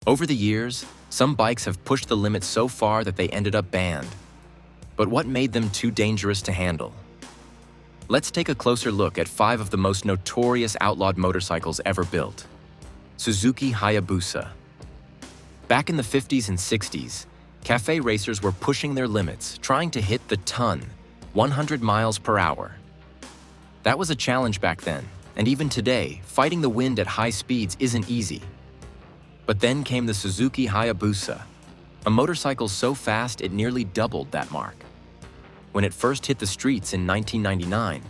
Over the years, some bikes have pushed the limits so far that they ended up banned. But what made them too dangerous to handle? Let's take a closer look at 5 of the most notorious outlawed motorcycles ever built. Suzuki Hayabusa. Back in the 50s and 60s, cafe racers were pushing their limits, trying to hit the ton, 100 miles per hour. That was a challenge back then, and even today, fighting the wind at high speeds isn't easy. But then came the Suzuki Hayabusa, a motorcycle so fast it nearly doubled that mark. When it first hit the streets in 1999,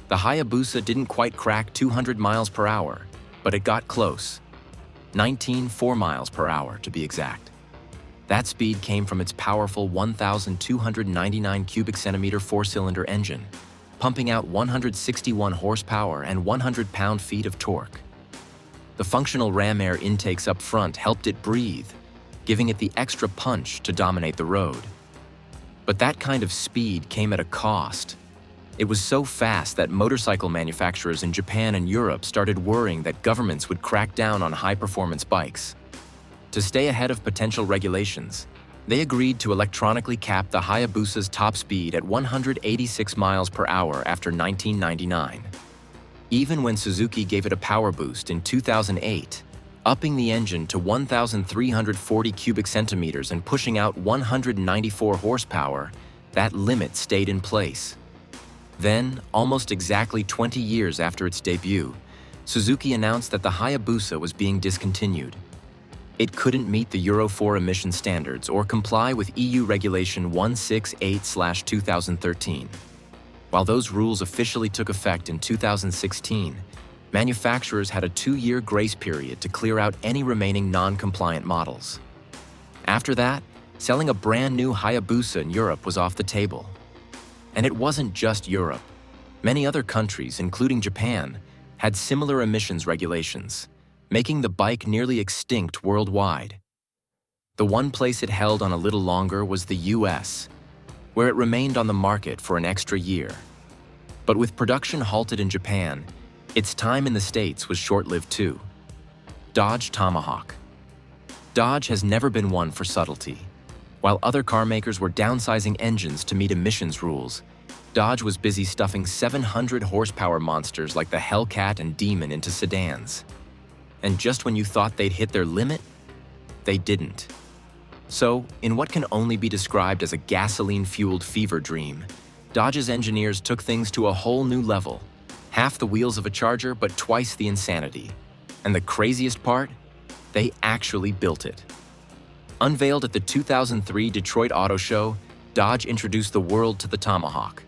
the Hayabusa didn't quite crack 200 miles per hour, but it got close. 19.4 miles per hour, to be exact. That speed came from its powerful 1,299 cubic centimeter four-cylinder engine, pumping out 161 horsepower and 100 pound-feet of torque. The functional ram air intakes up front helped it breathe, giving it the extra punch to dominate the road. But that kind of speed came at a cost. It was so fast that motorcycle manufacturers in Japan and Europe started worrying that governments would crack down on high-performance bikes. To stay ahead of potential regulations, they agreed to electronically cap the Hayabusa's top speed at 186 miles per hour after 1999. Even when Suzuki gave it a power boost in 2008, upping the engine to 1,340 cubic centimeters and pushing out 194 horsepower, that limit stayed in place. Then, almost exactly 20 years after its debut, Suzuki announced that the Hayabusa was being discontinued. It couldn't meet the Euro 4 emission standards or comply with EU Regulation 168/2013. While those rules officially took effect in 2016, manufacturers had a 2-year grace period to clear out any remaining non-compliant models. After that, selling a brand new Hayabusa in Europe was off the table. And it wasn't just Europe. Many other countries, including Japan, had similar emissions regulations, making the bike nearly extinct worldwide. The one place it held on a little longer was the US, where it remained on the market for an extra year. But with production halted in Japan, its time in the States was short-lived too. Dodge Tomahawk. Dodge has never been one for subtlety. While other car makers were downsizing engines to meet emissions rules, Dodge was busy stuffing 700 horsepower monsters like the Hellcat and Demon into sedans. And just when you thought they'd hit their limit, they didn't. So, in what can only be described as a gasoline-fueled fever dream, Dodge's engineers took things to a whole new level. Half the wheels of a Charger, but twice the insanity. And the craziest part? They actually built it. Unveiled at the 2003 Detroit Auto Show, Dodge introduced the world to the Tomahawk.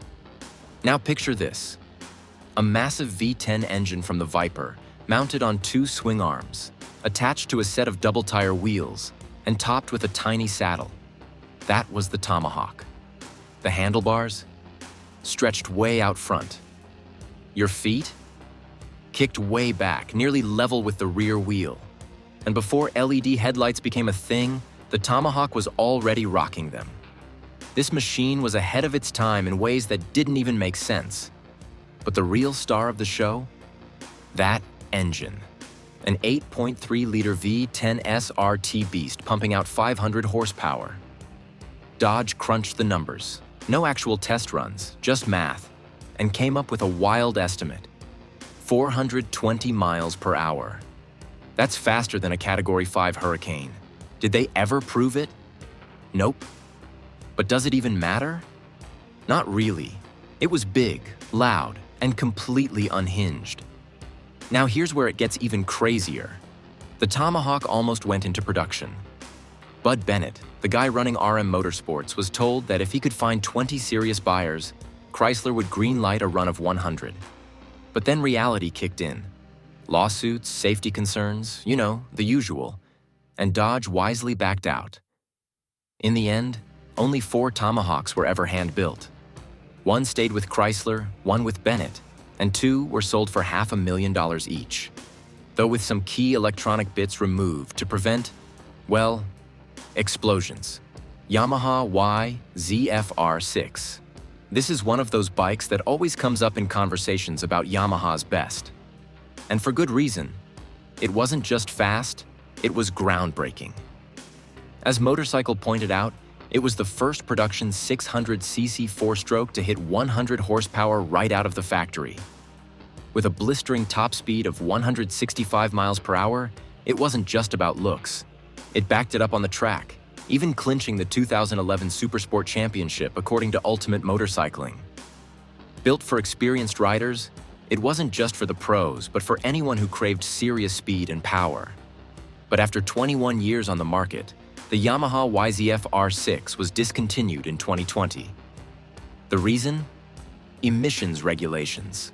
Now picture this. A massive V10 engine from the Viper, mounted on 2 swing arms, attached to a set of double-tire wheels, and topped with a tiny saddle. That was the Tomahawk. The handlebars? Stretched way out front. Your feet? Kicked way back, nearly level with the rear wheel. And before LED headlights became a thing, the Tomahawk was already rocking them. This machine was ahead of its time in ways that didn't even make sense. But the real star of the show? That engine. An 8.3-liter V10 SRT beast pumping out 500 horsepower. Dodge crunched the numbers. No actual test runs, just math, and came up with a wild estimate. 420 miles per hour. That's faster than a Category 5 Hurricane. Did they ever prove it? Nope. But does it even matter? Not really. It was big, loud, and completely unhinged. Now here's where it gets even crazier. The Tomahawk almost went into production. Bud Bennett, the guy running RM Motorsports, was told that if he could find 20 serious buyers, Chrysler would greenlight a run of 100. But then reality kicked in. Lawsuits, safety concerns, you know, the usual. And Dodge wisely backed out. In the end, only 4 Tomahawks were ever hand-built. 1 stayed with Chrysler, 1 with Bennett, and 2 were sold for $500,000 each. Though with some key electronic bits removed to prevent, well, explosions. Yamaha YZF-R6. This is one of those bikes that always comes up in conversations about Yamaha's best. And for good reason. It wasn't just fast, It was groundbreaking. As Motorcycle pointed out, it was the first production 600cc four-stroke to hit 100 horsepower right out of the factory. With a blistering top speed of 165 miles per hour, it wasn't just about looks. It backed it up on the track, even clinching the 2011 Supersport Championship according to Ultimate Motorcycling. Built for experienced riders, it wasn't just for the pros, but for anyone who craved serious speed and power. But after 21 years on the market, the Yamaha YZF R6 was discontinued in 2020. The reason? Emissions regulations.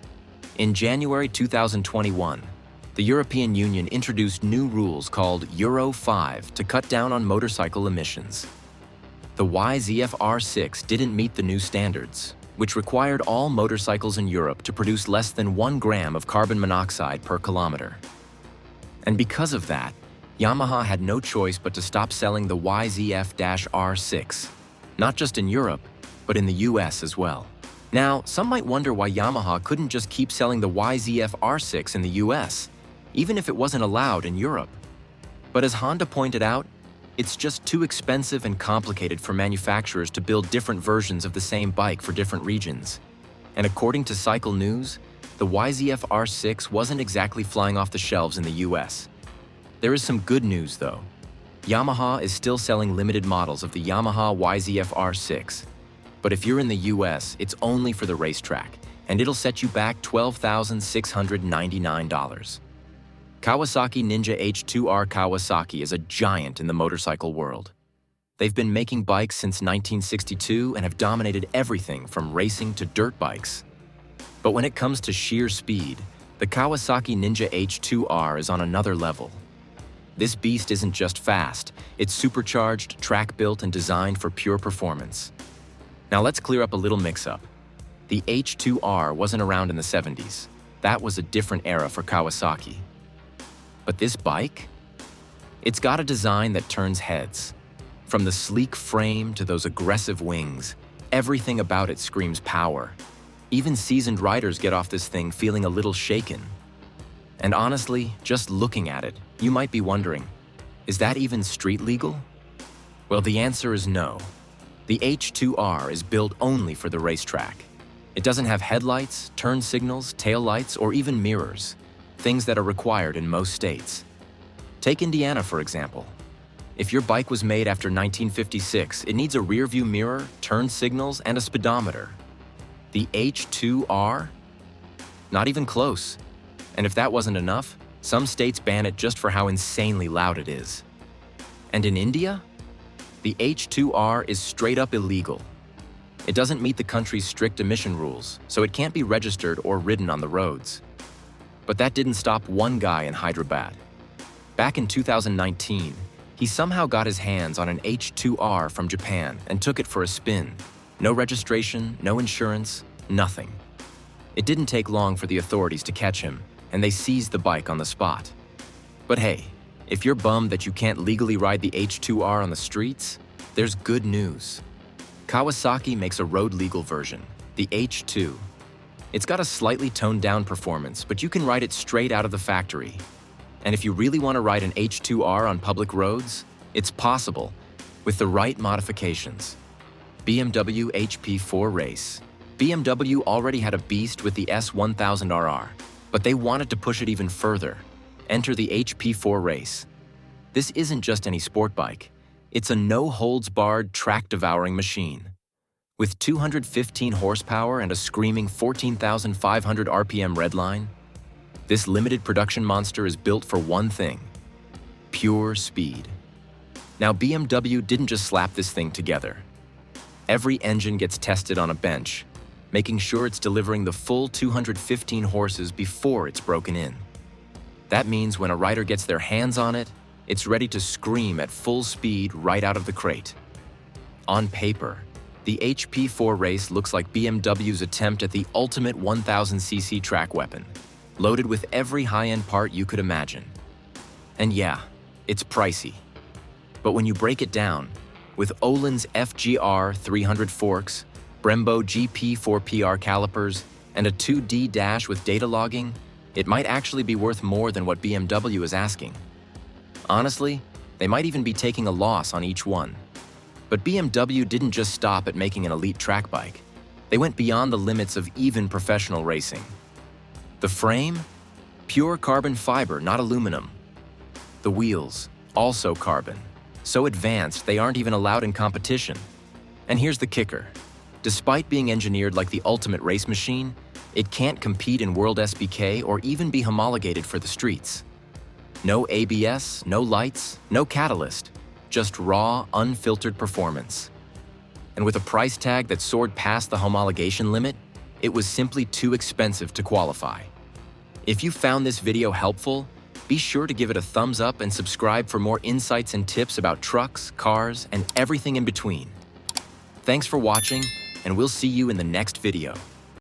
In January 2021, the European Union introduced new rules called Euro 5 to cut down on motorcycle emissions. The YZF R6 didn't meet the new standards, which required all motorcycles in Europe to produce less than 1 gram of carbon monoxide per kilometer. And because of that, Yamaha had no choice but to stop selling the YZF-R6, not just in Europe, but in the US as well. Now, some might wonder why Yamaha couldn't just keep selling the YZF-R6 in the US, even if it wasn't allowed in Europe. But as Honda pointed out, it's just too expensive and complicated for manufacturers to build different versions of the same bike for different regions. And according to Cycle News, the YZF-R6 wasn't exactly flying off the shelves in the US. There is some good news though. Yamaha is still selling limited models of the Yamaha YZF-R6. But if you're in the US, it's only for the racetrack, and it'll set you back $12,699. Kawasaki Ninja H2R Kawasaki is a giant in the motorcycle world. They've been making bikes since 1962 and have dominated everything from racing to dirt bikes. But when it comes to sheer speed, the Kawasaki Ninja H2R is on another level. This beast isn't just fast, it's supercharged, track-built, and designed for pure performance. Now let's clear up a little mix-up. The H2R wasn't around in the 70s. That was a different era for Kawasaki. But this bike? It's got a design that turns heads. From the sleek frame to those aggressive wings, everything about it screams power. Even seasoned riders get off this thing feeling a little shaken. And honestly, just looking at it, you might be wondering, is that even street legal? Well, the answer is no. The H2R is built only for the racetrack. It doesn't have headlights, turn signals, taillights, or even mirrors, things that are required in most states. Take Indiana, for example. If your bike was made after 1956, it needs a rear-view mirror, turn signals, and a speedometer. The H2R? Not even close. And if that wasn't enough, some states ban it just for how insanely loud it is. And in India? The H2R is straight up illegal. It doesn't meet the country's strict emission rules, so it can't be registered or ridden on the roads. But that didn't stop one guy in Hyderabad. Back in 2019, he somehow got his hands on an H2R from Japan and took it for a spin. No registration, no insurance, nothing. It didn't take long for the authorities to catch him, and they seized the bike on the spot. But hey, if you're bummed that you can't legally ride the H2R on the streets, there's good news. Kawasaki makes a road-legal version, the H2. It's got a slightly toned-down performance, but you can ride it straight out of the factory. And if you really want to ride an H2R on public roads, it's possible, with the right modifications. BMW HP4 Race. BMW already had a beast with the S1000RR, but they wanted to push it even further. Enter the HP4 Race. This isn't just any sport bike. It's a no-holds-barred, track-devouring machine. With 215 horsepower and a screaming 14,500 RPM redline, this limited production monster is built for one thing: pure speed. Now, BMW didn't just slap this thing together. Every engine gets tested on a bench, making sure it's delivering the full 215 horses before it's broken in. That means when a rider gets their hands on it, it's ready to scream at full speed right out of the crate. On paper, the HP4 Race looks like BMW's attempt at the ultimate 1000cc track weapon, loaded with every high-end part you could imagine. And yeah, it's pricey. But when you break it down, with Öhlins FGR 300 forks, Brembo GP4PR calipers, and a 2D dash with data logging, it might actually be worth more than what BMW is asking. Honestly, they might even be taking a loss on each one. But BMW didn't just stop at making an elite track bike. They went beyond the limits of even professional racing. The frame? Pure carbon fiber, not aluminum. The wheels? Also carbon. So advanced, they aren't even allowed in competition. And here's the kicker. Despite being engineered like the ultimate race machine, it can't compete in World SBK or even be homologated for the streets. No ABS, no lights, no catalyst, just raw, unfiltered performance. And with a price tag that soared past the homologation limit, it was simply too expensive to qualify. If you found this video helpful, be sure to give it a thumbs up and subscribe for more insights and tips about trucks, cars, and everything in between. Thanks for watching, and we'll see you in the next video.